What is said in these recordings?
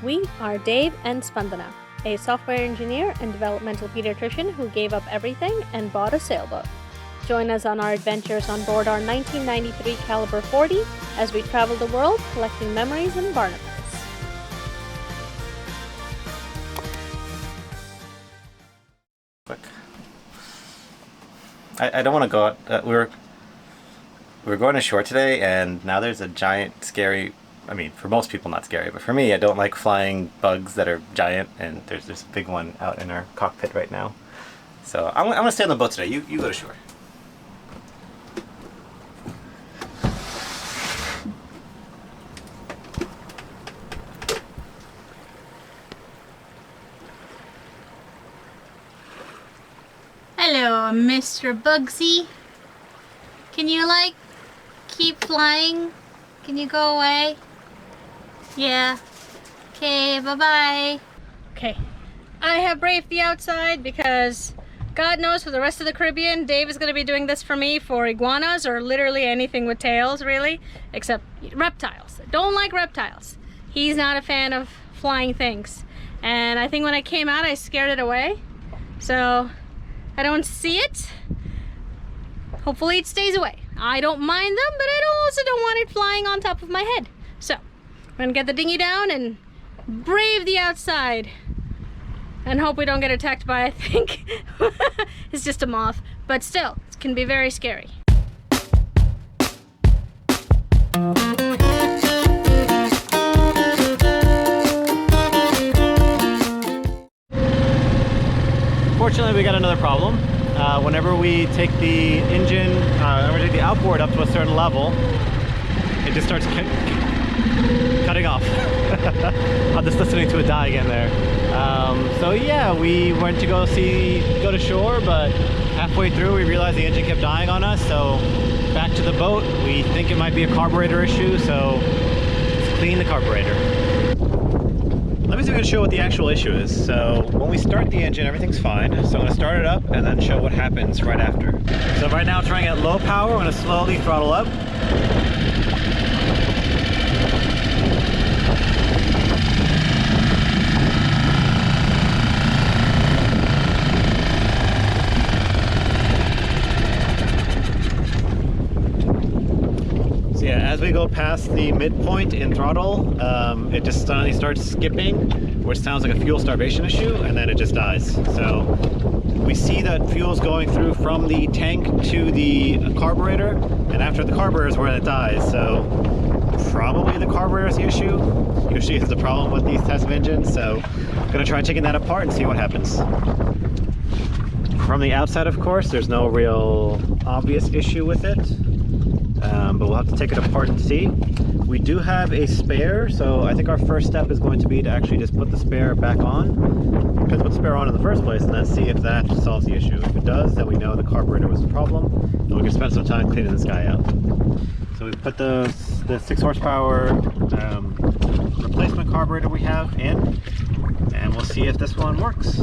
We are Dave and Spun-The-Nuh, a software engineer and developmental pediatrician who gave up everything and bought a sailboat. Join us on our adventures on board our 1993 caliber 40 as we travel the world collecting memories and barnacles. Quick. I don't want to go out. We were going ashore today, and now there's a giant, scary. I mean, for most people, not scary, but for me, I don't like flying bugs that are giant. And there's this big one out in our cockpit right now. So I'm gonna stay on the boat today. You go to shore. Hello, Mr. Bugsy. Can you, keep flying? Can you go away? Yeah. Okay, bye-bye. Okay, I have braved the outside because God knows for the rest of the Caribbean, Dave is going to be doing this for me for iguanas or literally anything with tails, really, except reptiles. I don't like reptiles. He's not a fan of flying things. And I think when I came out, I scared it away. So I don't see it. Hopefully it stays away. I don't mind them, but I also don't want it flying on top of my head. So I'm gonna get the dinghy down and brave the outside and hope we don't get attacked by, I think, it's just a moth, but still, it can be very scary. Fortunately, we got another problem. Whenever we take the engine, whenever we take the outboard up to a certain level, it just starts cutting off. I'm just listening to it die again there. So yeah, we went to go to shore, but halfway through we realized the engine kept dying on us. So back to the boat. We think it might be a carburetor issue, so let's clean the carburetor. Let me see if I can show what the actual issue is. So when we start the engine, everything's fine. So I'm going to start it up and then show what happens right after. So right now I'm trying at low power. I'm going to slowly throttle up. As we go past the midpoint in throttle, it just suddenly starts skipping, which sounds like a fuel starvation issue, and then it just dies. So we see that fuel's going through from the tank to the carburetor, and after the carburetor is where it dies. So probably the carburetor is the issue. Usually it's the problem with these types of engines, so I'm gonna try taking that apart and see what happens. From the outside, of course, there's no real obvious issue with it. But we'll have to take it apart and see. We do have a spare, so I think our first step is going to be to actually just put the spare back on. Because put the spare on in the first place and then see if that solves the issue. If it does, then we know the carburetor was the problem, and we can spend some time cleaning this guy out. So we put the 6 horsepower replacement carburetor we have in, and we'll see if this one works.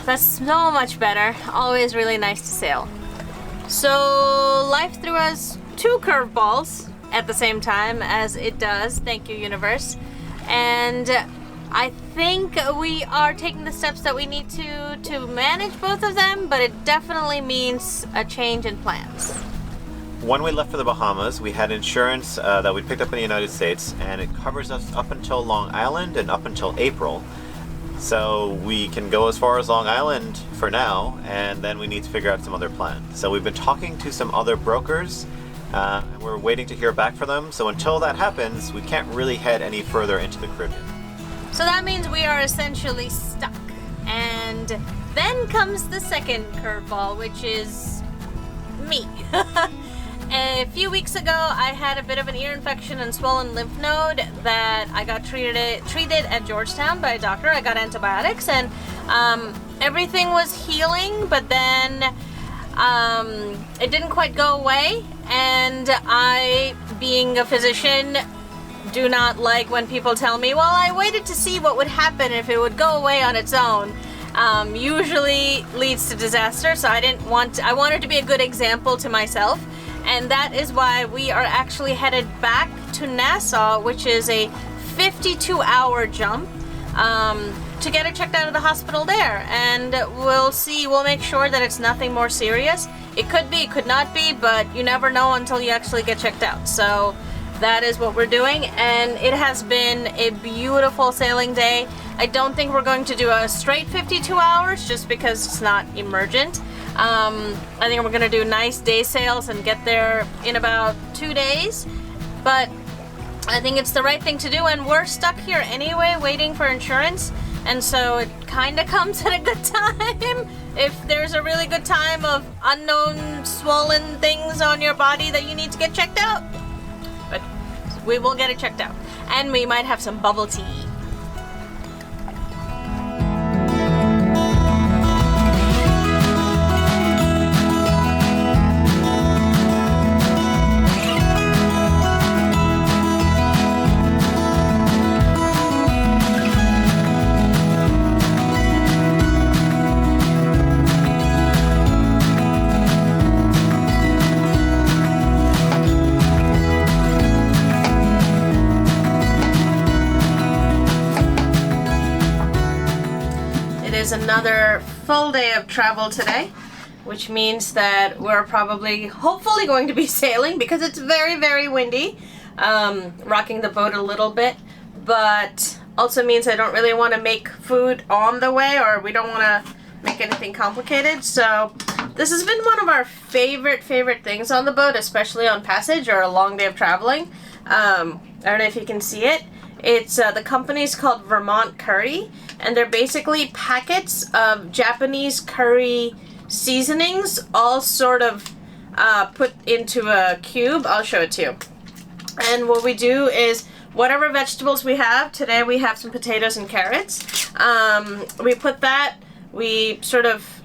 that's so much better. Always really nice to sail. So life threw us 2 curveballs at the same time, as it does. Thank you, universe. And I think we are taking the steps that we need to manage both of them, but it definitely means a change in plans. When we left for the Bahamas, we had insurance that we picked up in the United States, and it covers us up until Long Island and up until April. So we can go as far as Long Island for now, and then we need to figure out some other plan. So we've been talking to some other brokers, and we're waiting to hear back from them. So until that happens, we can't really head any further into the Caribbean. So that means we are essentially stuck. And then comes the second curveball, which is me. A few weeks ago, I had a bit of an ear infection and swollen lymph node that I got treated at Georgetown by a doctor. I got antibiotics, and everything was healing, but then it didn't quite go away. And I, being a physician, do not like when people tell me, well, I waited to see what would happen if it would go away on its own. Usually leads to disaster, so I wanted to be a good example to myself. And that is why we are actually headed back to Nassau, which is a 52-hour jump, to get it checked out of the hospital there. And we'll see, we'll make sure that it's nothing more serious. It could be, it could not be, but you never know until you actually get checked out. So that is what we're doing, and it has been a beautiful sailing day. I don't think we're going to do a straight 52 hours just because it's not emergent. I think we're gonna do nice day sails and get there in about 2 days, but I think it's the right thing to do, and we're stuck here anyway waiting for insurance, and so it kind of comes at a good time. If there's a really good time of unknown swollen things on your body that you need to get checked out, but we will get it checked out, and we might have some bubble tea. Another full day of travel today, which means that we're probably, hopefully, going to be sailing because it's very, very windy, rocking the boat a little bit, but also means I don't really want to make food on the way, or we don't want to make anything complicated. So this has been one of our favorite things on the boat, especially on passage or a long day of traveling. I don't know if you can see it. It's the company's called Vermont Curry, and they're basically packets of Japanese curry seasonings, all sort of put into a cube. I'll show it to you. And what we do is whatever vegetables we have, today we have some potatoes and carrots. We put that, we sort of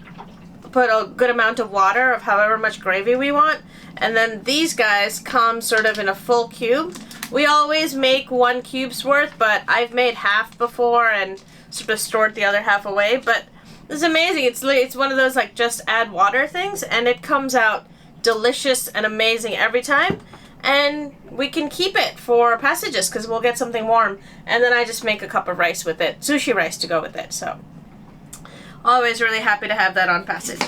put a good amount of water of however much gravy we want, and then these guys come sort of in a full cube. We always make 1 cube's worth, but I've made half before and sort of stored the other half away. But it's amazing. It's one of those like just add water things, and it comes out delicious and amazing every time. And we can keep it for passages because we'll get something warm. And then I just make a cup of rice with it, sushi rice to go with it. So always really happy to have that on passage.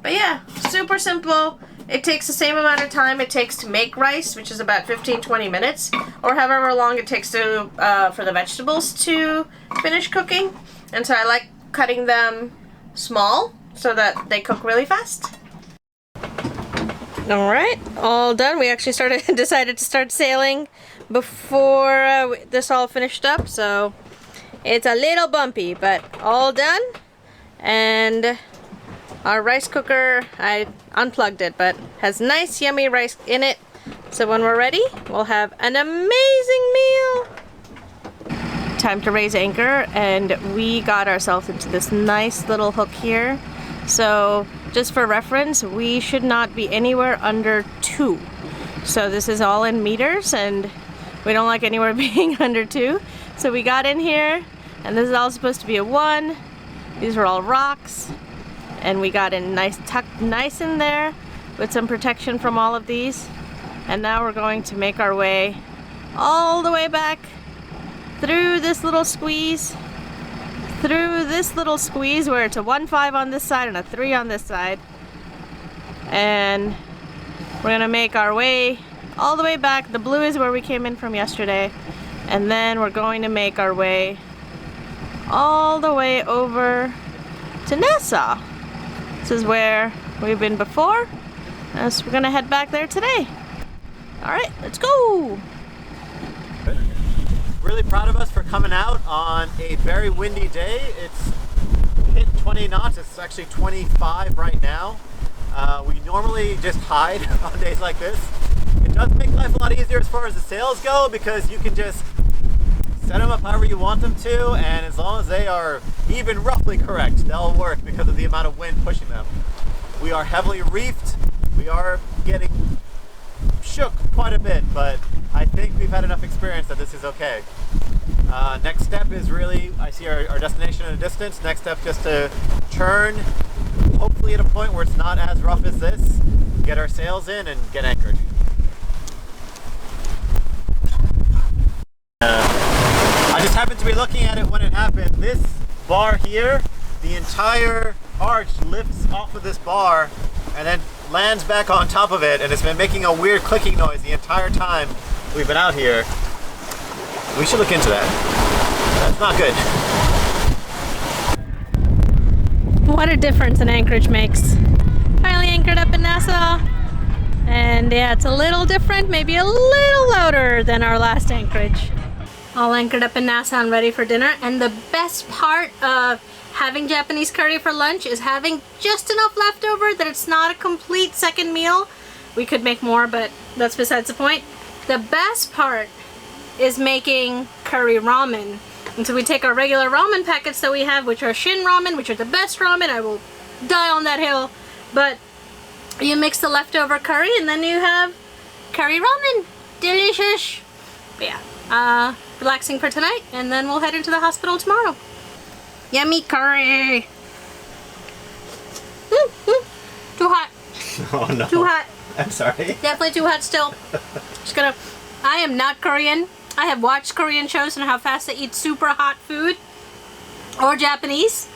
But yeah, super simple. It takes the same amount of time it takes to make rice, which is about 15-20 minutes, or however long it takes to for the vegetables to finish cooking. And so I like cutting them small so that they cook really fast. All right, all done. We actually decided to start sailing before this all finished up, so it's a little bumpy, but all done. And our rice cooker, I unplugged it, but has nice yummy rice in it. So when we're ready, we'll have an amazing meal. Time to raise anchor, and we got ourselves into this nice little hook here. So just for reference, we should not be anywhere under 2. So this is all in meters, and we don't like anywhere being under 2. So we got in here, and this is all supposed to be a 1. These were all rocks, and we got in tucked nice in there with some protection from all of these. And now we're going to make our way all the way back through this little squeeze, where it's a 1-5 on this side and a 3 on this side. And we're gonna make our way all the way back. The blue is where we came in from yesterday. And then we're going to make our way all the way over to Nassau. This is where we've been before. So we're gonna head back there today. All right, let's go. Really proud of us for coming out on a very windy day. It's hit 20 knots. It's actually 25 right now. We normally just hide on days like this. It does make life a lot easier as far as the sails go, because you can just set them up however you want them to, and as long as they are even roughly correct, they'll work because of the amount of wind pushing them. We are heavily reefed. We are getting shook quite a bit, but I think we've had enough experience that this is okay. Next step is really, I see our destination in the distance. Next step, just to turn, hopefully at a point where it's not as rough as this, get our sails in and get anchored. I just happened to be looking at it when it happened. This bar here, the entire arch lifts off of this bar and then lands back on top of it, and it's been making a weird clicking noise the entire time we've been out here. We should look into that. That's not good. What a difference an anchorage makes. Finally anchored up in Nassau. And yeah, it's a little different, maybe a little louder than our last anchorage. All anchored up in Nassau and ready for dinner. And the best part of having Japanese curry for lunch is having just enough left over that it's not a complete second meal. We could make more, but that's besides the point. The best part is making curry ramen. And so we take our regular ramen packets that we have, which are Shin ramen, which are the best ramen. I will die on that hill. But you mix the leftover curry and then you have curry ramen. Delicious. But yeah, relaxing for tonight, and then we'll head into the hospital tomorrow. Yummy curry. Too hot. Oh no. Too hot. I'm sorry. Definitely too hot still. Just gonna, I am not Korean. I have watched Korean shows and how fast they eat super hot food. Or Japanese.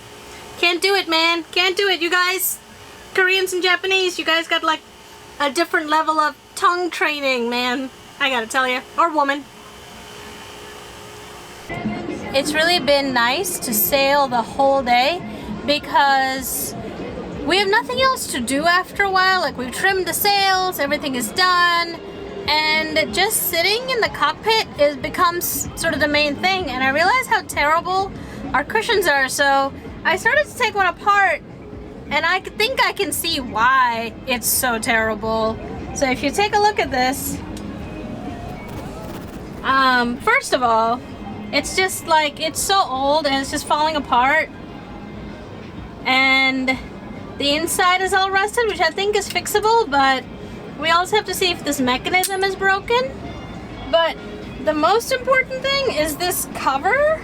Can't do it, man. Can't do it, you guys. Koreans and Japanese, you guys got like a different level of tongue training, man. I gotta tell you. Or woman. It's really been nice to sail the whole day because we have nothing else to do after a while. Like, we've trimmed the sails, everything is done, and just sitting in the cockpit becomes sort of the main thing. And I realized how terrible our cushions are, so I started to take one apart, and I think I can see why it's so terrible. So if you take a look at this, first of all, it's just like, it's so old and it's just falling apart. And the inside is all rusted, which I think is fixable, but we also have to see if this mechanism is broken. But the most important thing is this cover.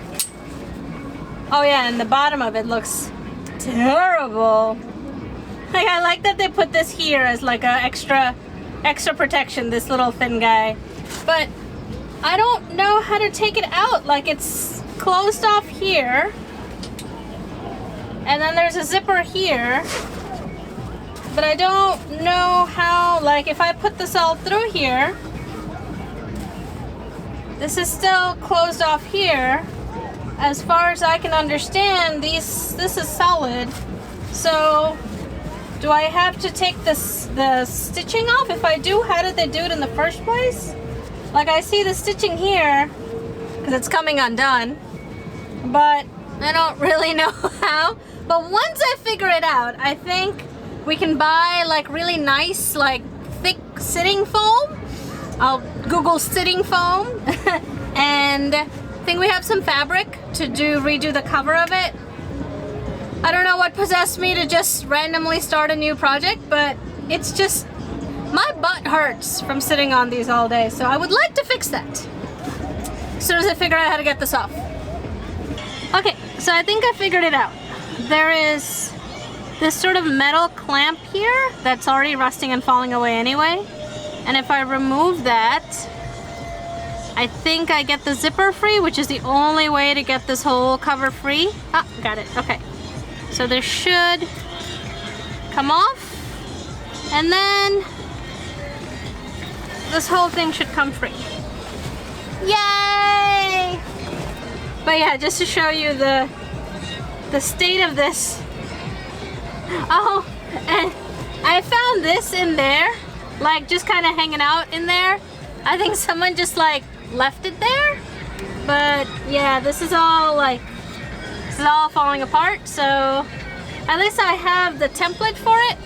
Oh yeah, and the bottom of it looks terrible. Like, I like that they put this here as like a extra protection, this little thin guy. But I don't know how to take it out. Like, it's closed off here, and then there's a zipper here, but I don't know how, like, if I put this all through here, this is still closed off here. As far as I can understand, this is solid. So do I have to take the stitching off? If I do, how did they do it in the first place? Like, I see the stitching here because it's coming undone, but I don't really know how. But once I figure it out, I think we can buy like really nice, like thick sitting foam. I'll Google sitting foam and I think we have some fabric to redo the cover of it. I don't know what possessed me to just randomly start a new project, but it's just, my butt hurts from sitting on these all day, so I would like to fix that as soon as I figure out how to get this off. Okay, so I think I figured it out. there is this sort of metal clamp here that's already rusting and falling away anyway. And if I remove that, I think I get the zipper free, which is the only way to get this whole cover free. Ah, got it, okay. So this should come off, and then this whole thing should come free. Yay! But yeah, just to show you the state of this. Oh, and I found this in there, like just kind of hanging out in there. I think someone just like left it there. But yeah, this is all falling apart. So at least I have the template for it,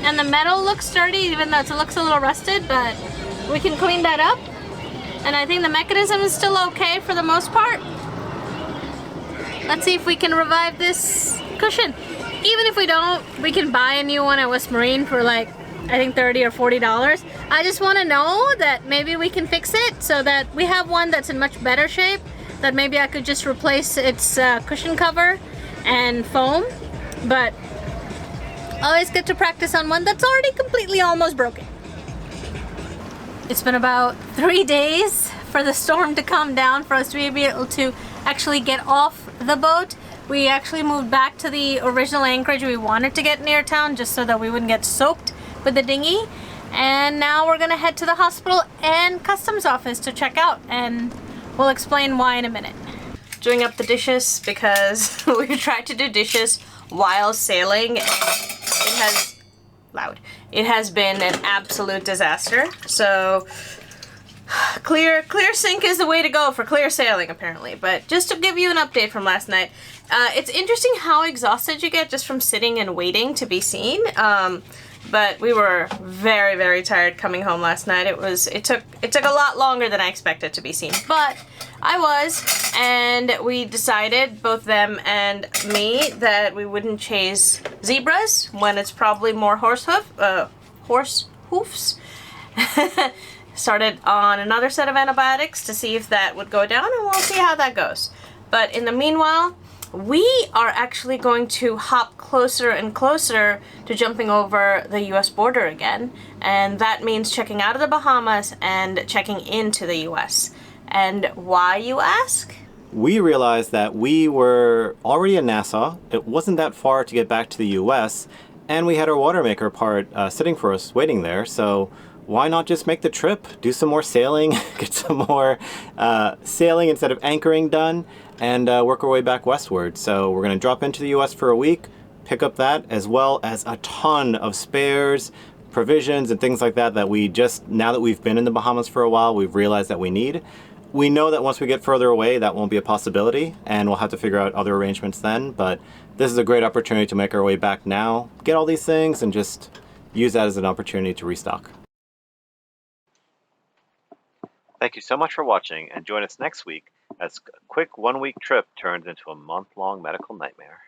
and the metal looks sturdy, even though it looks a little rusted, but we can clean that up. And I think the mechanism is still okay for the most part. Let's see if we can revive this cushion. Even if we don't, we can buy a new one at West Marine for like, I think $30 or $40. I just want to know that maybe we can fix it so that we have one that's in much better shape, that maybe I could just replace its cushion cover and foam. But always get to practice on one that's already completely almost broken. It's been about 3 days for the storm to calm down for us to be able to actually get off the boat. We actually moved back to the original anchorage. We wanted to get near town just so that we wouldn't get soaked with the dinghy. And now we're gonna head to the hospital and customs office to check out, and we'll explain why in a minute. Doing up the dishes because we tried to do dishes while sailing, and it has been an absolute disaster. So clear sink is the way to go for clear sailing, apparently. But just to give you an update from last night, it's interesting how exhausted you get just from sitting and waiting to be seen. But we were very, very tired coming home last night. It took a lot longer than I expected to be seen, but I was, and we decided, both them and me, that we wouldn't chase zebras when it's probably more horse hoofs. Started on another set of antibiotics to see if that would go down, and we'll see how that goes. But in the meanwhile, we are actually going to hop closer and closer to jumping over the US border again, and that means checking out of the Bahamas and checking into the US. And why, you ask? We realized that we were already in Nassau. It wasn't that far to get back to the US, and we had our water maker part sitting for us waiting there, so why not just make the trip, do some more sailing, get some more sailing instead of anchoring done, and work our way back westward. So we're gonna drop into the US for a week, pick up that, as well as a ton of spares, provisions, and things like that we just, now that we've been in the Bahamas for a while, we've realized that we need. We know that once we get further away, that won't be a possibility, and we'll have to figure out other arrangements then, but this is a great opportunity to make our way back now, get all these things, and just use that as an opportunity to restock. Thank you so much for watching, and join us next week as a quick 1-week trip turns into a month-long medical nightmare.